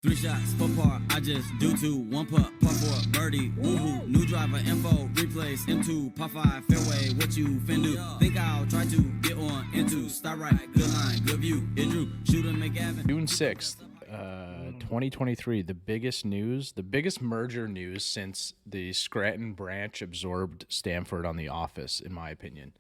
3 shots, 4 par, I just do 2. 1 putt, par 4, birdie, woohoo. New driver, info, replace, M2, par 5, fairway, what you fin do? Think I'll try to get on into, start right, good line, good view, it drew, shoot and make Gavin. June 6th, 2023, the biggest news, the biggest merger news since the Scranton branch absorbed Stamford on The Office, in my opinion.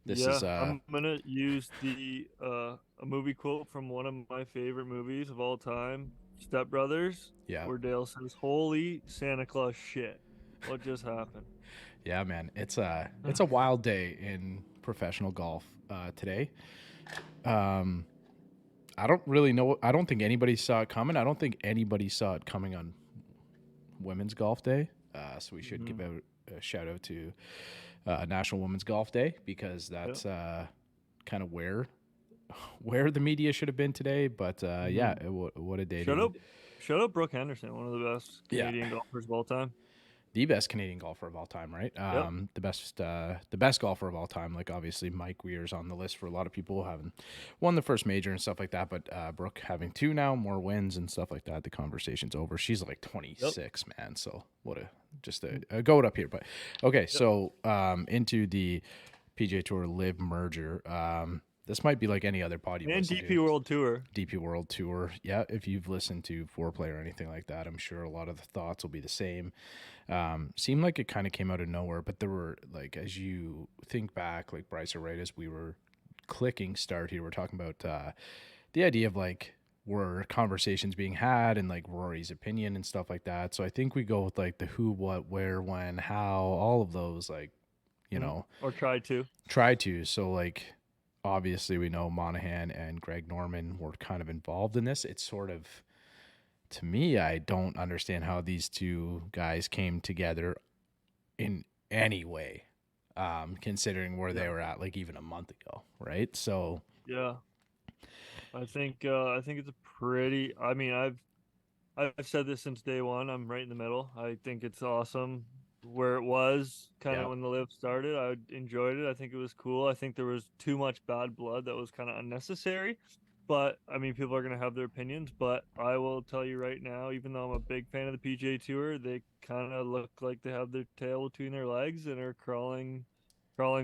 This is I'm gonna use a movie quote from one of my favorite movies of all time, Step Brothers. Yeah. Where Dale says, "Holy Santa Claus shit, what just happened?" Yeah, man, it's a wild day in professional golf today. I don't really know. I don't think anybody saw it coming. I don't think anybody saw it coming on Women's Golf Day. So we should give out a shout out to National Women's Golf Day, because that's kind of where the media should have been today. But what a day! Shout out Brooke Henderson, one of the best Canadian golfers of all time. The best Canadian golfer of all time, right? The best golfer of all time. Like, obviously Mike Weir's on the list for a lot of people, having won the first major and stuff like that. But Brooke having 2 now, more wins and stuff like that. The conversation's over. She's like 26, man. So what a goat up here. But okay, so into the PGA Tour LIV merger. This might be like any other pod and DP World Tour. DP World Tour. Yeah, if you've listened to Foreplay or anything like that, I'm sure a lot of the thoughts will be the same. Seemed like it kind of came out of nowhere, but there were, like, as you think back, like Bryce or right, as we were clicking start here, we're talking about the idea of, like, were conversations being had and, like, Rory's opinion and stuff like that. So I think we go with, like, the who, what, where, when, how, all of those, like, you know. Or try to. So, like, obviously, we know Monahan and Greg Norman were kind of involved in this. It's sort of, to me, I don't understand how these two guys came together in any way, considering where they were at, like, even a month ago, right? So yeah, I think it's a pretty. I mean, I've said this since day one. I'm right in the middle. I think it's awesome where it was kind of when the LIV started. I enjoyed it. I think it was cool. I think there was too much bad blood that was kind of unnecessary, but I mean, people are going to have their opinions. But I will tell you right now, even though I'm a big fan of the PGA Tour, they kind of look like they have their tail between their legs and are crawling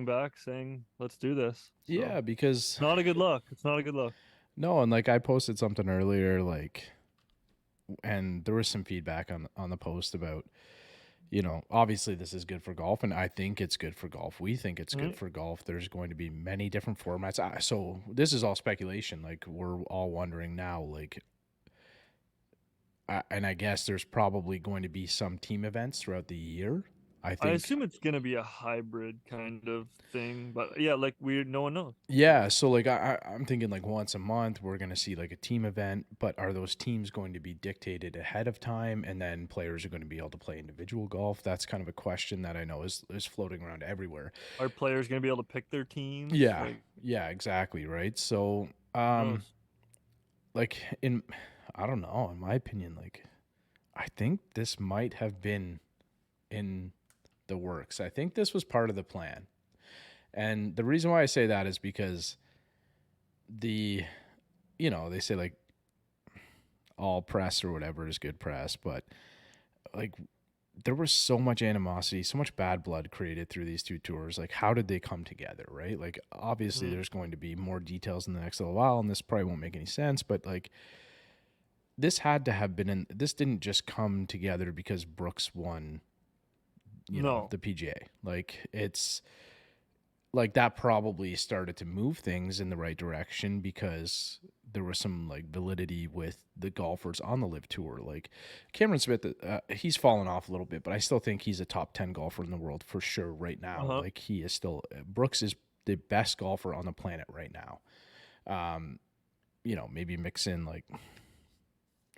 back, saying, "Let's do this." So, yeah, because it's not a good look. It's not a good look. No, and like I posted something earlier, like, and there was some feedback on the post about, you know, obviously this is good for golf, and I think it's good for golf. We think it's good for golf. There's going to be many different formats. So this is all speculation. Like, we're all wondering now, like, and I guess there's probably going to be some team events throughout the year. I assume it's going to be a hybrid kind of thing, but yeah, like no one knows. Yeah, so like I'm thinking like once a month we're going to see like a team event, but are those teams going to be dictated ahead of time, and then players are going to be able to play individual golf? That's kind of a question that I know is floating around everywhere. Are players going to be able to pick their teams? Yeah, yeah, exactly, right? So like, I don't know, in my opinion, like, I think this might have been in the works. I think this was part of the plan. And the reason why I say that is because they say like all press or whatever is good press, but like there was so much animosity, so much bad blood created through these two tours. Like, how did they come together, right? Like, obviously there's going to be more details in the next little while, and this probably won't make any sense, but like, this had to have been this didn't just come together because Brooks won, you know, the PGA. Like, it's like that probably started to move things in the right direction because there was some like validity with the golfers on the LIV Tour. Like Cameron Smith, he's fallen off a little bit, but I still think he's a top 10 golfer in the world for sure right now. Like, he is still, Brooks is the best golfer on the planet right now. You know, maybe mix in like,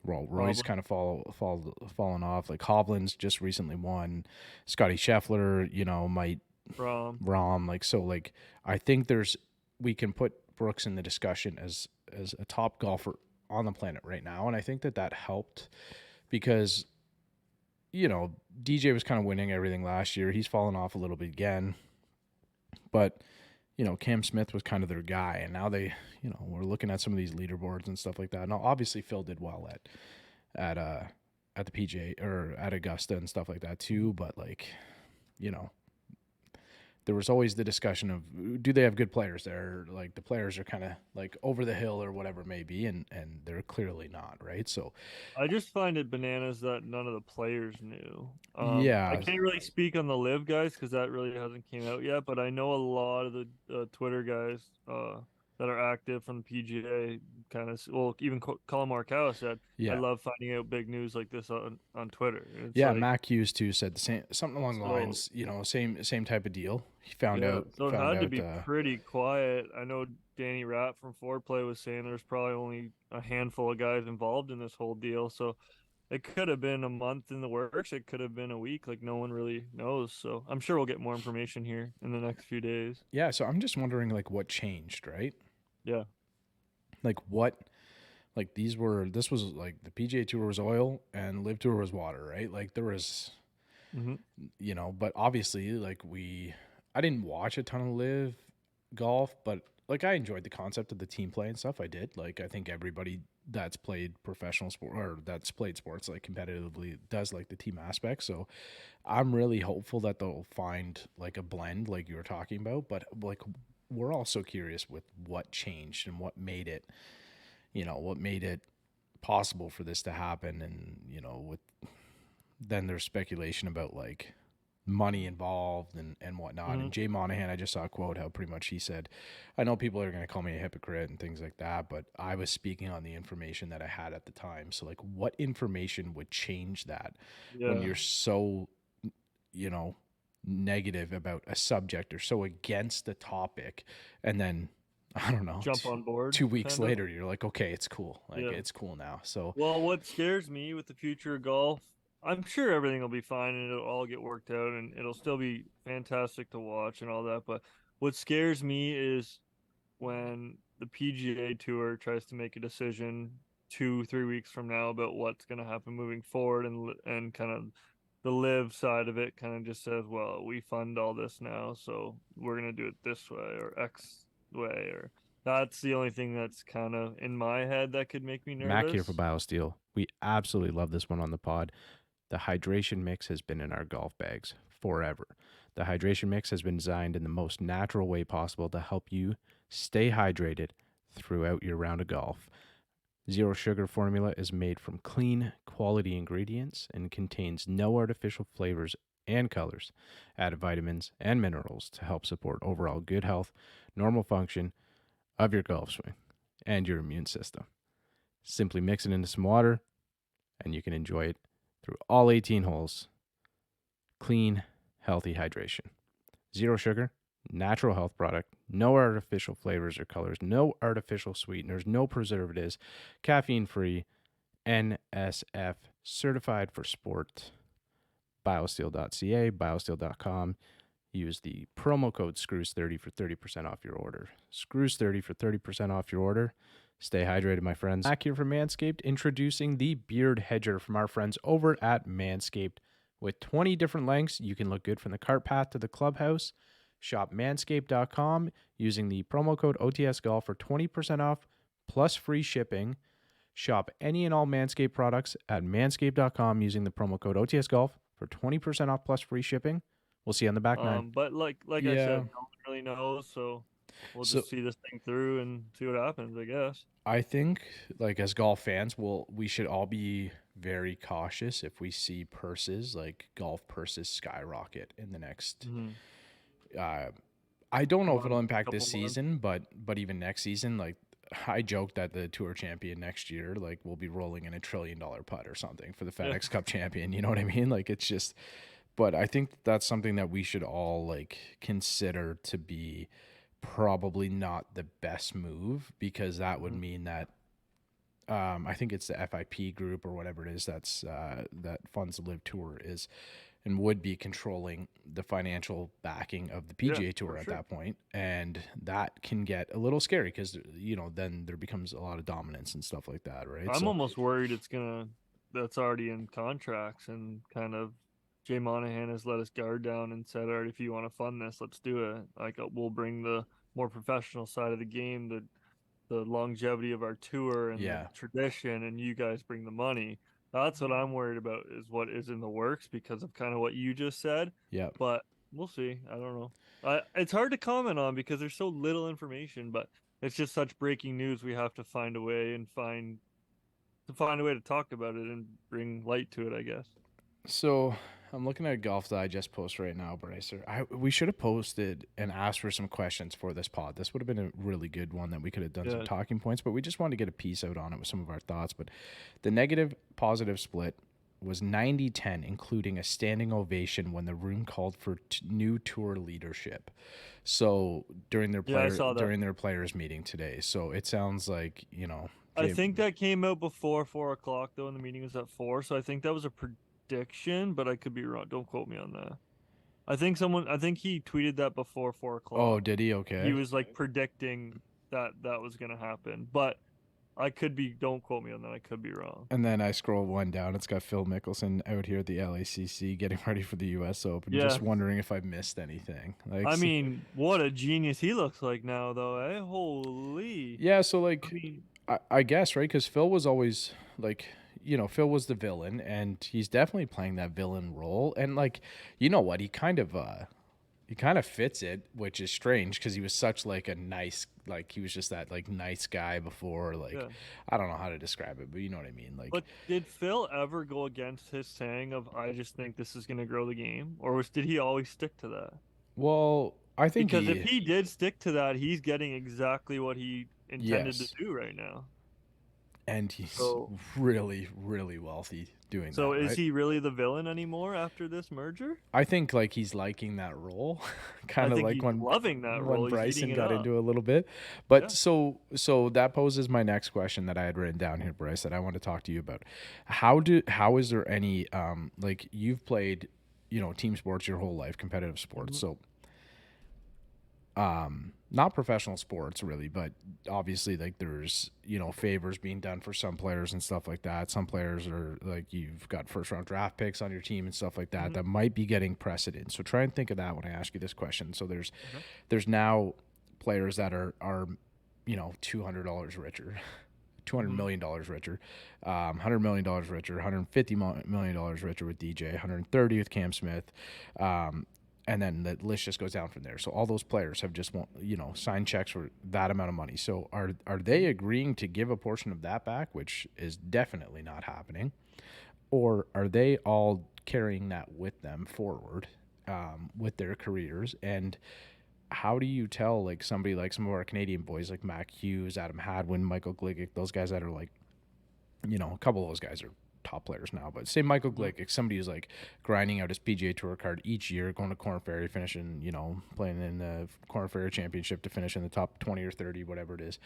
well, Roy's kind of fallen off. Like, Hovland's just recently won. Scotty Scheffler, you know, might Rahm. Like, so like, I think we can put Brooks in the discussion as a top golfer on the planet right now. And I think that helped because, you know, DJ was kind of winning everything last year. He's fallen off a little bit again, but you know, Cam Smith was kind of their guy, and now they, you know, we're looking at some of these leaderboards and stuff like that. Now, obviously, Phil did well at the PGA or at Augusta and stuff like that too. But like, you know, there was always the discussion of, do they have good players there? Like the players are kind of like over the hill or whatever it may be, and they're clearly not, right? So I just find it bananas that none of the players knew. I yeah, can't really speak on the live guys because that really hasn't came out yet, but I know a lot of the Twitter guys that are active from the PGA kind of, well, even Colin Morikawa said, I yeah, love finding out big news like this on Twitter. It's yeah. like, Mac Hughes too said the same, something along the so lines, you know, same type of deal. He yeah, so it found had to out. be pretty quiet. I know Danny Rapp from Foreplay was saying there's probably only a handful of guys involved in this whole deal, so it could have been a month in the works. It could have been a week. Like no one really knows. So I'm sure we'll get more information here in the next few days. Yeah, so I'm just wondering like what changed, right? Yeah. Like what, like this was like the PGA Tour was oil and Live Tour was water, right? Like there was, Hmm. you know, but obviously like I didn't watch a ton of Live golf, but like I enjoyed the concept of the team play and stuff. I did. Like I think everybody that's played professional sport or that's played sports like competitively does like the team aspect. So I'm really hopeful that they'll find like a blend like you were talking about, but like we're also curious with what changed and what made it, you know, what made it possible for this to happen. And, you know, with then there's speculation about like money involved and whatnot. Hmm. And Jay Monahan, I just saw a quote how pretty much he said, I know people are going to call me a hypocrite and things like that, but I was speaking on the information that I had at the time. So like what information would change that when Yeah. you're so, you know, negative about a subject or so against the topic, and then I don't know, Jump on board, 2 weeks kind of. later you're like, okay, it's cool, like Yeah. it's cool now. So Well, what scares me with the future of golf, I'm sure everything will be fine and it'll all get worked out and it'll still be fantastic to watch and all that. But what scares me is when the PGA Tour tries to make a decision 2, 3 weeks from now about what's going to happen moving forward, and kind of the live side of it kind of just says, well, we fund all this now, so we're going to do it this way or X way, or that's the only thing that's kind of in my head that could make me Mac here for nervous. BioSteel. We absolutely love this one on the pod. The hydration mix has been in our golf bags forever. The hydration mix has been designed in the most natural way possible to help you stay hydrated throughout your round of golf. Zero sugar formula is made from clean, quality ingredients and contains no artificial flavors and colors, added vitamins and minerals to help support overall good health, normal function of your golf swing, and your immune system. Simply mix it into some water and you can enjoy it through all 18 holes. Clean, healthy hydration. Zero sugar, natural health product, no artificial flavors or colors, no artificial sweeteners, no preservatives, caffeine free, NSF certified for sport. Biosteel.ca, biosteel.com. Use the promo code SCREWS30 for 30% off your order. SCREWS30 for 30% off your order. Stay hydrated, my friends. Back here from Manscaped, introducing the Beard Hedger from our friends over at Manscaped. With 20 different lengths, you can look good from the cart path to the clubhouse. Shop manscaped.com using the promo code OTSGolf for 20% off plus free shipping. Shop any and all Manscaped products at manscaped.com using the promo code OTSGolf for 20% off plus free shipping. We'll see you on the back nine. But like I Yeah. said, no one really knows, so we'll So just see this thing through and see what happens, I guess. I think like as golf fans, we should all be very cautious if we see purses like golf purses skyrocket in the next Hmm. uh I don't know if it'll Month, impact this couple months. season, but even next season, like I joked that the tour champion next year, like we'll be rolling in $1 trillion putt or something for the Yeah. FedEx Cup champion. You know what I mean? Like it's just, but I think that's something that we should all like consider to be probably not the best move, because that would Mhm. mean that I think it's the FIP group or whatever it is that's that funds the Live Tour is and would be controlling the financial backing of the Yeah, PGA Tour for at sure. that point, and that can get a little scary because you know then there becomes a lot of dominance and stuff like that, right? I'm So almost worried that's already in contracts and kind of Jay Monahan has let his guard down and said, all right, if you want to fund this, let's do it. Like we'll bring the more professional side of the game, the longevity of our tour and the yeah, tradition, and you guys bring the money. That's what I'm worried about is what is in the works because of kind of what you just said. Yeah. But we'll see. I don't know. It's hard to comment on because there's so little information, but it's just such breaking news. We have to find a way and find a way to talk about it and bring light to it, I guess. So I'm looking at a Golf Digest post right now, Bracer. We should have posted and asked for some questions for this pod. This would have been a really good one that we could have done some Yeah. talking points, but we just wanted to get a piece out on it with some of our thoughts. But the negative positive split was 90-10, including a standing ovation when the room called for new tour leadership. So during their Yeah, I saw that. during their players meeting today. So it sounds like, I think that came out before 4 o'clock though, and the meeting was at 4. So I think that was a prediction, but I could be wrong. Don't quote me on that. I think he tweeted that before 4 o'clock. Oh, did he? He Okay. was like predicting that was gonna happen, but I could be. Don't quote me on that. I could be wrong. And then I scroll one down. It's got Phil Mickelson out here at the LACC getting ready for the U.S. Open. Yeah. Just wondering if I missed anything. Like, I mean, what a genius he looks like now, though. Eh? Holy. yeah. So like, I mean, I guess right because Phil was always like, Phil was the villain, and he's definitely playing that villain role. And like, you know what? He kind of fits it, which is strange because he was such like a nice, like he was just that like nice guy before. Like, yeah. I don't know how to describe it, but you know what I mean. Like, But did Phil ever go against his saying of "I just think this is gonna grow the game," or did he always stick to that? well, I think Because if he did stick to that, he's getting exactly what he intended yes. to do right now. And he's So, really, really wealthy doing so that. is Right? he really the villain anymore after this merger? I think like he's liking that role, I kind of think like he's when loving that role. He's Bryson eating it got up. into a little bit. But Yeah. so that poses my next question that I had written down here, Bryce, that I want to talk to you about. How is there any like you've played, team sports your whole life, competitive sports. Mhm. So not professional sports really, but obviously like there's favors being done for some players and stuff like that. Some players are like you've got first round draft picks on your team and stuff like that Mhm. that might be getting precedent. So try and think of that when I ask you this question. So there's Okay. there's now players that are $200 richer, $200 million richer, $100 million richer, $150 million richer with DJ, 130 with Cam Smith, and then the list just goes down from there. So all those players have just signed checks for that amount of money. So are they agreeing to give a portion of that back, which is definitely not happening, or are they all carrying that with them forward with their careers? And how do you tell like somebody like some of our Canadian boys like Mac Hughes, Adam Hadwin, Michael Gligic, those guys that are like, a couple of those guys are top players now, but say Michael Glick, somebody who's like grinding out his PGA Tour card each year, going to Corn Ferry, finishing, playing in the Corn Ferry Championship to finish in the top 20 or 30, whatever it is.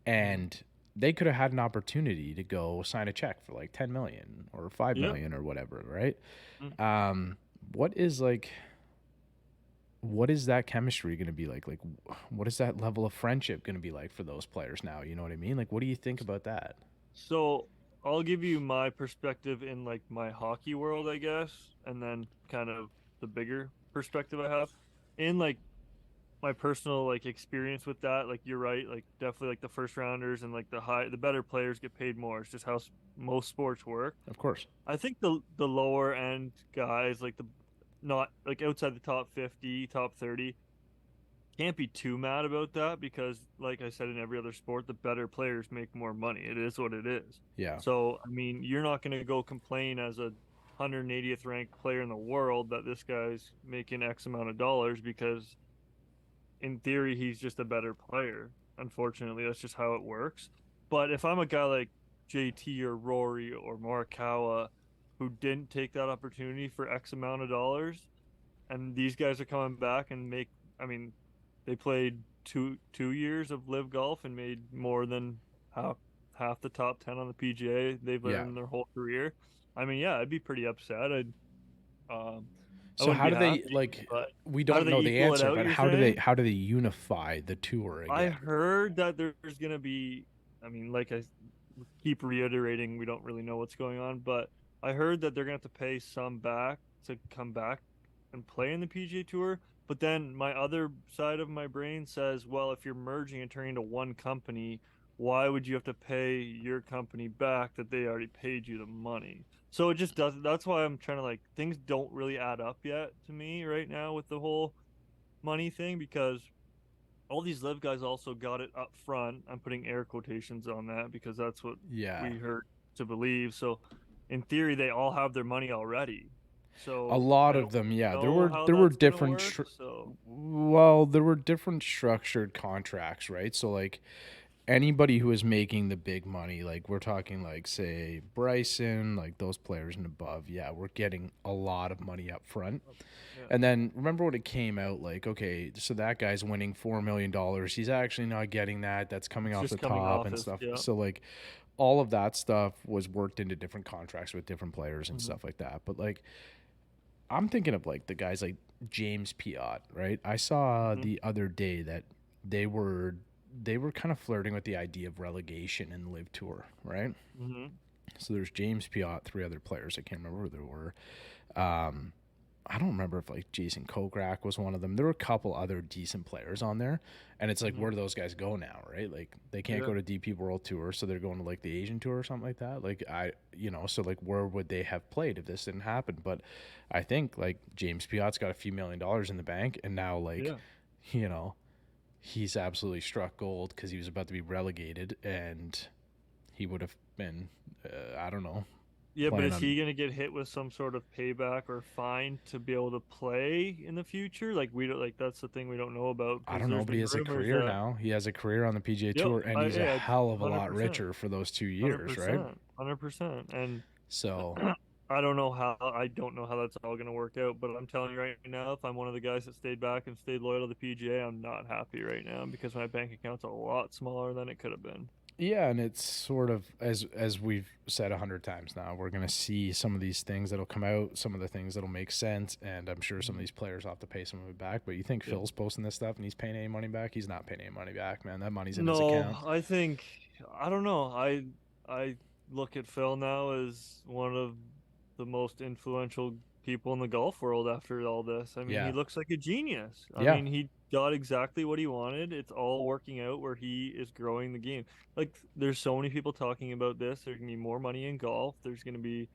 And they could have had an opportunity to go sign a check for like 10 million or 5 million or whatever, right? What is that chemistry going to be like? Like, what is that level of friendship going to be like for those players now? You know what I mean? Like, what do you think about that? So I'll give you my perspective in like my hockey world, I guess, and then kind of the bigger perspective I have in like my personal like experience with that. Like you're right, like definitely like the first rounders and like the better players get paid more. It's just how most sports work. Of course. I think the lower end guys like the not like outside the top 50, top 30 can't be too mad about that because like I said in every other sport the better players make more money. It is what it is. Yeah. So I mean you're not going to go complain as a 180th ranked player in the world that this guy's making X amount of dollars because in theory he's just a better player. Unfortunately that's just how it works. But if I'm a guy like JT or Rory or Morikawa who didn't take that opportunity for X amount of dollars and these guys are coming back and I mean they played two years of live golf and made more than half the top 10 on the PGA they've earned in their whole career. I mean, yeah, I'd be pretty upset. I So wouldn't how be do they happy, like? but We how don't do they know the equal it answer, out, but you're how saying? do they unify the tour again? I heard that there's gonna be. I mean, like I keep reiterating, we don't really know what's going on, but I heard that they're gonna have to pay some back to come back and play in the PGA Tour. But then my other side of my brain says, well, if you're merging and turning into one company, why would you have to pay your company back that they already paid you the money? So it just doesn't. That's why I'm trying to like things don't really add up yet to me right now with the whole money thing because all these live guys also got it up front. I'm putting air quotations on that because that's what Yeah. we heard to believe. So in theory, they all have their money already. A So lot I of don't them, yeah. There know were how there were that's gonna different work. So there were different structured contracts, right? So like anybody who is making the big money, like we're talking like say Bryson, like those players and above, yeah, we're getting a lot of money up front. yeah, And then remember when it came out, like, okay, so that guy's winning $4 million. He's actually not getting that. That's coming it's off the just coming top off and as stuff. yeah. So like all of that stuff was worked into different contracts with different players and Hmm. stuff like that. But like I'm thinking of like the guys like James Piot, right? I saw Hmm. the other day that they were they were kind of flirting with the idea of relegation in the Live Tour, right? Hmm. So there's James Piot, three other players. I can't remember who there were. Um, I don't remember if like Jason Kokrak was one of them. There were a couple other decent players on there, and it's like Hmm. where do those guys go now, right? Like they can't Yeah. go to DP World Tour, so they're going to like the Asian Tour or something like that. Like so like where would they have played if this didn't happen? But I think like James Piot's got a few $1 million in the bank, and now like, Yeah. you know, he's absolutely struck gold because he was about to be relegated, and he would have been, I don't know, Yeah, but playing is he on. going to get hit with some sort of payback or fine to be able to play in the future? Like we don't like that's the thing we don't know about I because don't know, there's but he been has a rumors career that now. He has a career on the PGA yep, Tour, and he's a yeah, hell of a lot 100%, richer for those 2 years, right? 100%, 100%. And So, I don't know how that's all going to work out, but I'm telling you right now, if I'm one of the guys that stayed back and stayed loyal to the PGA, I'm not happy right now because my bank account's a lot smaller than it could have been. yeah, and it's sort of as we've said 100 times now, we're gonna see some of these things that'll come out, some of the things that'll make sense, and I'm sure some of Mhm. these players will have to pay some of it back. But you think Yeah. Phil's posting this stuff and he's paying any money back? He's not paying any money back, man. That money's in his No, account. I think I don't know. I look at Phil now as one of the most influential people in the golf world after all this. I mean, he Yeah, looks like a genius. I yeah. mean, he got exactly what he wanted. It's all working out where he is growing the game. Like there's so many people talking about this. There's gonna be more money in golf. There's gonna be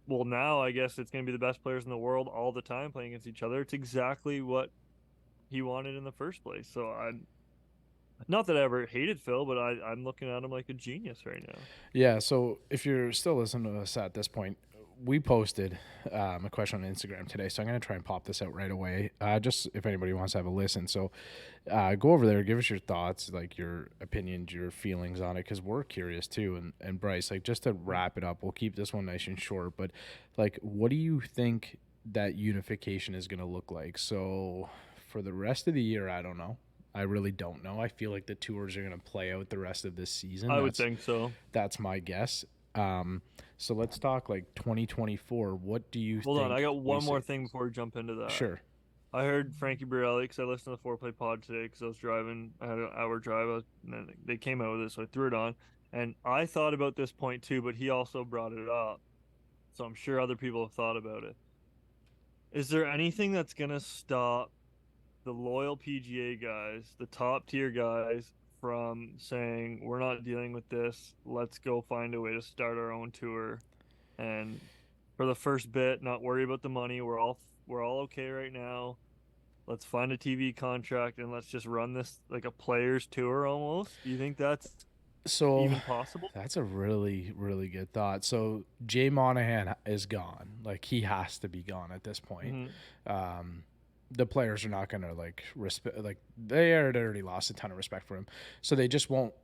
well now I guess it's gonna be the best players in the world all the time playing against each other. It's exactly what he wanted in the first place. So I not that I ever hated Phil, but I'm looking at him like a genius right now. Yeah, so if you're still listening to us at this point, we posted a question on Instagram today, so I'm going to try and pop this out right away, just if anybody wants to have a listen. So go over there, give us your thoughts, like your opinions, your feelings on it, because we're curious too. And Bryce, like just to wrap it up, we'll keep this one nice and short, but like, what do you think that unification is going to look like? So for the rest of the year, I don't know. I really don't know. I feel like the tours are going to play out the rest of this season. I would think so. That's my guess. So let's talk like 2024. What do you Hold on, I think got we one see? more thing before we jump into that. Sure. I heard Frankie Borelli because I listened to the Foreplay Pod today because I was driving. I had an hour drive, and then they came out with it, so I threw it on. And I thought about this point too, but he also brought it up, so I'm sure other people have thought about it. Is there anything that's gonna stop the loyal PGA guys, the top tier guys, from saying we're not dealing with this. Let's go find a way to start our own tour, and for the first bit, not worry about the money. We're all okay right now. Let's find a TV contract and let's just run this like a players tour almost. Do you think that's So even possible? that's a really, really good thought. So Jay Monahan is gone. Like he has to be gone at this point. Hmm. Um, the players are not going to like respect. Like they already lost a ton of respect for him, so they just won't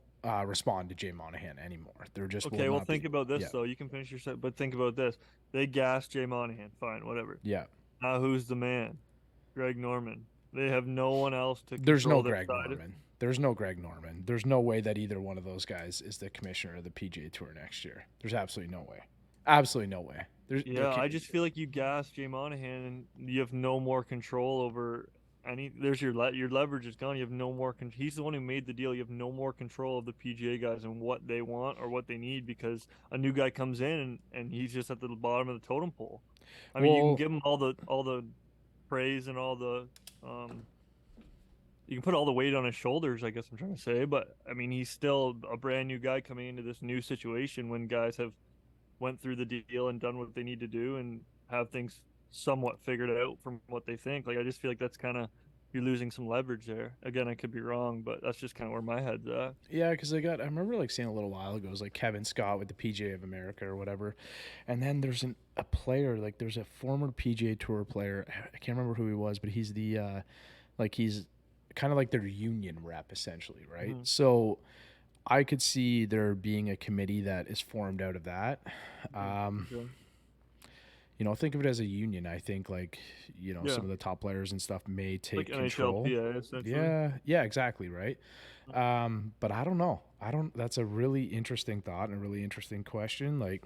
respond to Jay Monahan anymore. There just will Okay, well not think be. about this Yeah, though. You can finish your set, but think about this. They gassed Jay Monahan. Fine, whatever. yeah. Now who's the man? Greg Norman. They have no one else to There's no control their Greg side. Norman. There's no Greg Norman. There's no way that either one of those guys is the commissioner of the PGA Tour next year. There's absolutely no way. Absolutely no way. There Yeah, can't. I just feel like you gas Jay Monahan and you have no more control over any. There's your leverage is gone. You have no more. He's the one who made the deal. You have no more control of the PGA guys and what they want or what they need because a new guy comes in and he's just at the bottom of the totem pole. I mean, you can Well, give him all the praise and all the um you can put all the weight on his shoulders, I guess I'm trying to say. But I mean, he's still a brand new guy coming into this new situation when guys have went through the deal and done what they need to do and have things somewhat figured out from what they think. Like I just feel like that's kind of you're losing some leverage there. Again, I could be wrong, but that's just kind of where my head's at. Yeah, because I remember like seeing a little while ago, it was like Kevin Scott with the PGA of America or whatever, and then there's a player, like there's a former PGA Tour player, I can't remember who he was, but he's he's kind of like their union rep essentially, right? Mhm. So I could see there being a committee that is formed out of that. Okay. Think of it as a union. I think Yeah, some of the top players and stuff may like take control. NHLPA essentially. Yeah, exactly, right. But I don't know. I don't. That's a really interesting thought and a really interesting question. Like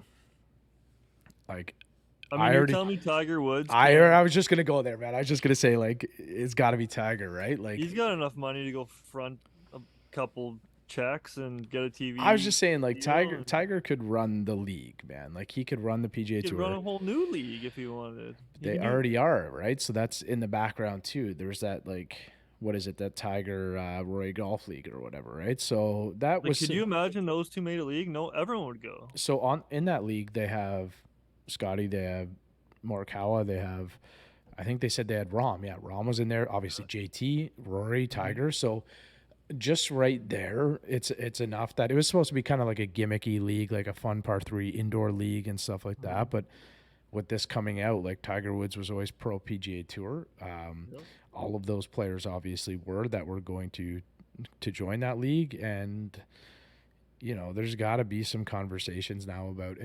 I mean, I you're already, telling me Tiger Woods I can't. was just gonna go there, man. I was just gonna say like it's got to be Tiger, right? He's got enough money to go front a couple checks and get a I was TV just saying like deal, and Tiger could run the league, man. Like he could run the PGA he could run Tour. a whole new league if he wanted. He They can do. already are, right? So that's in the background too. There's that what is it? That Tiger Roy Golf League or whatever, right? So that Like, was could you imagine those two made a league? No, everyone would go. so on in that league they have Scotty, they have Morikawa, they have I think they said they had Rom. Yeah, Rom was in there. Obviously JT, Rory, Mhm. Tiger. So just right there, it's enough that it was supposed to be kind of like a gimmicky league, like a fun par three indoor league and stuff like that. Mhm. But with this coming out, like Tiger Woods was always pro PGA Tour. Yep. All of those players obviously were going to join that league, and there's got to be some conversations now about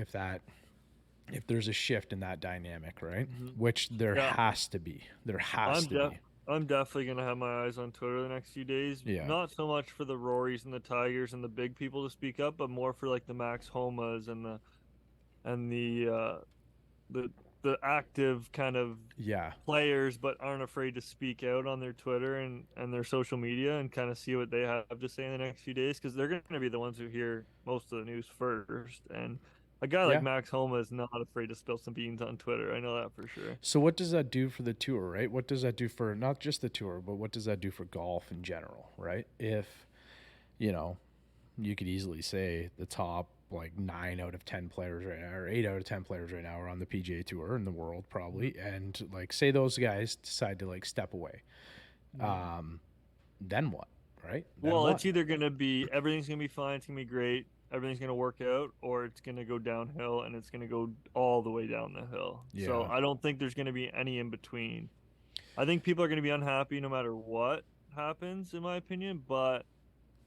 if there's a shift in that dynamic, right? Mhm. Which there Yeah, has to be. There has I'm to def be. I'm definitely gonna have my eyes on Twitter the next few days. Yeah. Not so much for the Rorys and the Tigers and the big people to speak up, but more for like the Max Homas and the the active kind of Yeah. players but aren't afraid to speak out on their Twitter and their social media and kind of see what they have to say in the next few days because they're going to be the ones who hear most of the news first. And a guy like Yeah. Max Homa is not afraid to spill some beans on Twitter. I know that for sure. So what does that do for the tour, right? What does that do for not just the tour, but what does that do for golf in general, right? If, you know, you could easily say the top like 9 out of 10 players right now, or 8 out of 10 players right now are on the PGA Tour in the world probably, and like say those guys decide to like step away, Mhm. then what, right? Then Well, what? it's either going to be everything's going to be fine, it's going to be great, everything's going to work out, or it's going to go downhill and it's going to go all the way down the hill. So Yeah, I don't think there's going to be any in between. I think people are going to be unhappy no matter what happens, in my opinion, but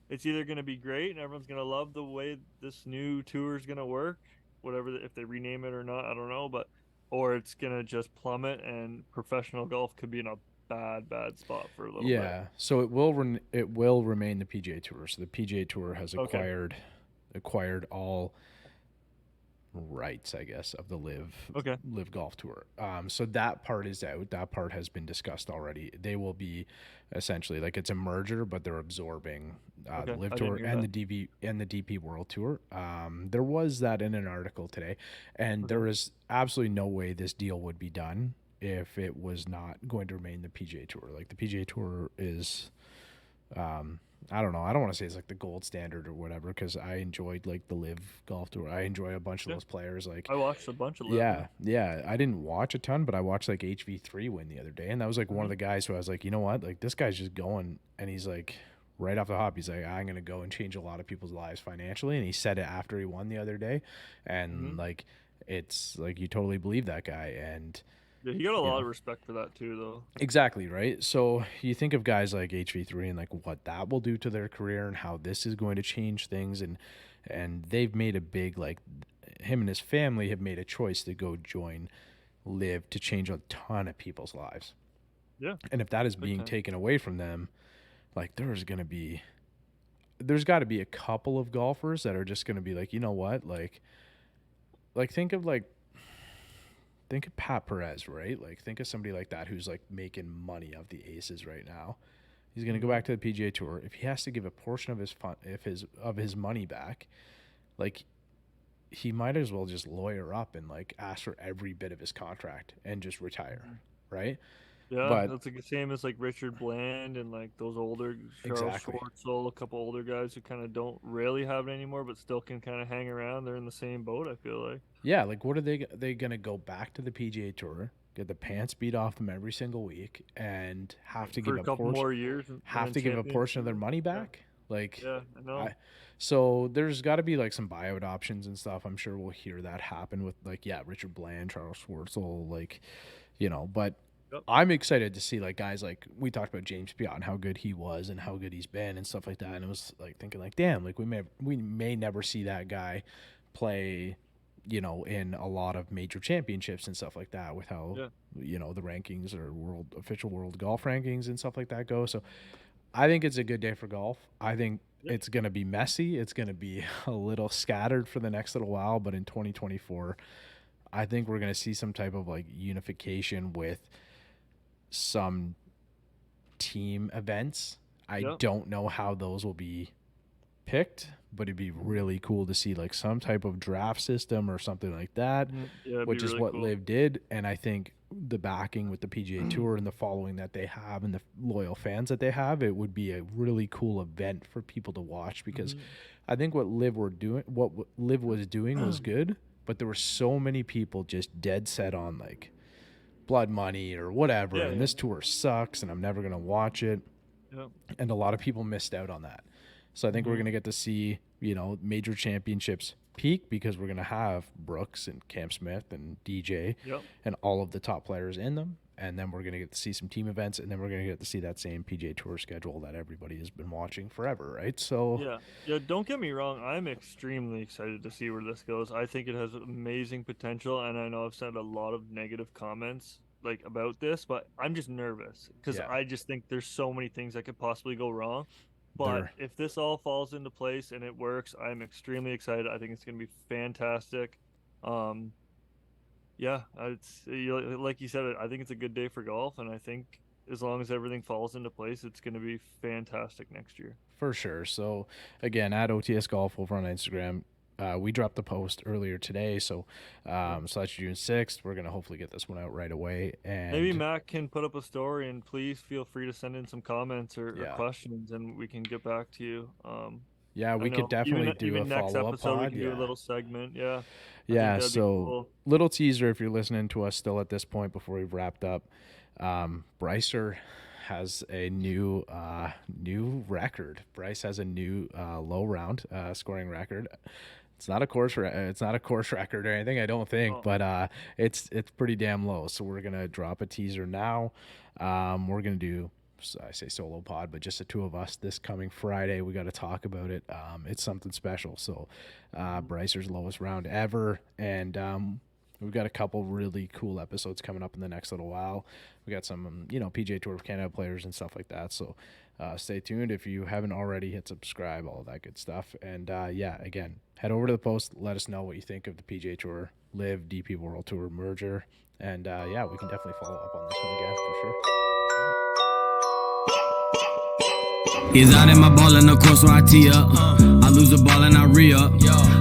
it's either going to be great and everyone's going to love the way this new tour is going to work, whatever, if they rename it or not, I don't know, but, or it's going to just plummet and professional golf could be in a bad spot for a little bit. yeah. So it will remain the PGA Tour. So the PGA Tour has Okay. acquired all rights, I guess, of the Okay. live golf tour. So that part is out. That part has been discussed already. They will be essentially like it's a merger, but they're absorbing Okay. the live I tour didn't hear and that. the DP World Tour. There was that in an article today, and Okay. there is absolutely no way this deal would be done if it was not going to remain the PGA Tour. Like the PGA Tour is I don't know. I don't want to say it's like the gold standard or whatever because I enjoyed like the live golf tour. I enjoy a bunch of Yeah. those players. Like, I watched a bunch of live. yeah. I didn't watch a ton, but I watched like HV3 win the other day, and that was like one of Mhm. the guys who I was like, you know what, like this guy's just going, and he's like, right off the hop, he's like, I'm gonna go and change a lot of people's lives financially, and he said it after he won the other day, and Mhm. like, it's like you totally believe that guy, and Yeah, he got a you lot know. of respect for that too, though. Exactly, right? So you think of guys like HV3 and like what that will do to their career and how this is going to change things and they've made a big like him and his family have made a choice to go join Live to change a ton of people's lives. Yeah, And if that is big being time. taken away from them, like there's got to be a couple of golfers that are just going to be like, you know what? Like think of Pat Perez, right? Like think of somebody like that who's like making money off the aces right now. He's going to go Mhm. back to the PGA Tour. If he has to give a portion of his fun, if his money back, like he might as well just lawyer up and like ask for every bit of his contract and just retire, Mhm. right? Yeah, But that's like the same as like Richard Bland and like those older Charles Exactly. Schwartzel, a couple older guys who kind of don't really have it anymore, but still can kind of hang around. They're in the same boat, I feel like. yeah, like what are they gonna go back to the PGA Tour, get the pants beat off them every single week, and have to For give a a couple portion more years, and have then to give a champions. portion of their money back? Like, Yeah, I know. so there's got to be like some buyout options and stuff. I'm sure we'll hear that happen with like, yeah, Richard Bland, Charles Schwartzel, like, but Yep. I'm excited to see like guys like we talked about James Piot and how good he was and how good he's been and stuff like that. And it was like thinking like, damn, like we may never see that guy play, in a lot of major championships and stuff like that with how, the rankings or official world golf rankings and stuff like that go. So I think it's a good day for golf. I think it's going to be messy. It's going to be a little scattered for the next little while, but in 2024, I think we're going to see some type of like unification with some team events. I don't know how those will be picked, but it'd be really cool to see like some type of draft system or something like that, which is really what cool. LIV did. And I think the backing with the PGA Tour and the following that they have and the loyal fans that they have, it would be a really cool event for people to watch, because I think what LIV was doing was good, but there were so many people just dead set on like blood money or whatever, and this tour sucks and I'm never going to watch it. And a lot of people missed out on that. So I think we're going to get to see, major championships peak, because we're going to have Brooks and Cam Smith and DJ and all of the top players in them. And then we're going to get to see some team events, and then we're going to get to see that same PGA Tour schedule that everybody has been watching forever, right? So yeah, don't get me wrong. I'm extremely excited to see where this goes. I think it has amazing potential, and I know I've said a lot of negative comments like about this, but I'm just nervous because I just think there's so many things that could possibly go wrong. But if this all falls into place and it works, I'm extremely excited. I think it's going to be fantastic. It's like you said, I think it's a good day for golf, and I think as long as everything falls into place, it's going to be fantastic next year. For sure. So again, at OTS Golf over on Instagram. We dropped the post earlier today, so that's June 6th. We're going to hopefully get this one out right away. And maybe Matt can put up a story, and please feel free to send in some comments or questions, and we can get back to you. We could definitely do a follow-up pod. We can do a little segment. So cool. Little teaser if you're listening to us still at this point before we've wrapped up. Brycer has a new record. Bryce has a new low round scoring record. It's not a course record or anything, I don't think, but it's pretty damn low. So we're gonna drop a teaser now. We're gonna do, I say solo pod, but just the two of us this coming Friday. We got to talk about it. It's something special. So Brycer's lowest round ever, and we've got a couple really cool episodes coming up in the next little while. We got some, PGA Tour of Canada players and stuff like that. So stay tuned. If you haven't already, hit subscribe, all of that good stuff. And again, head over to the post. Let us know what you think of the PGA Tour LIV DP World Tour merger. And we can definitely follow up on this one again for sure. He's out in my ball in the course, so I tee up. I lose the ball and I re-up.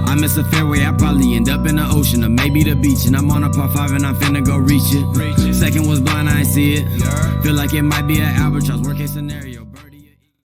I miss a fairway, I probably end up in the ocean or maybe the beach. And I'm on a par 5 and I'm finna go reach it. Second was blind, I ain't see it. Feel like it might be an albatross, worst case scenario.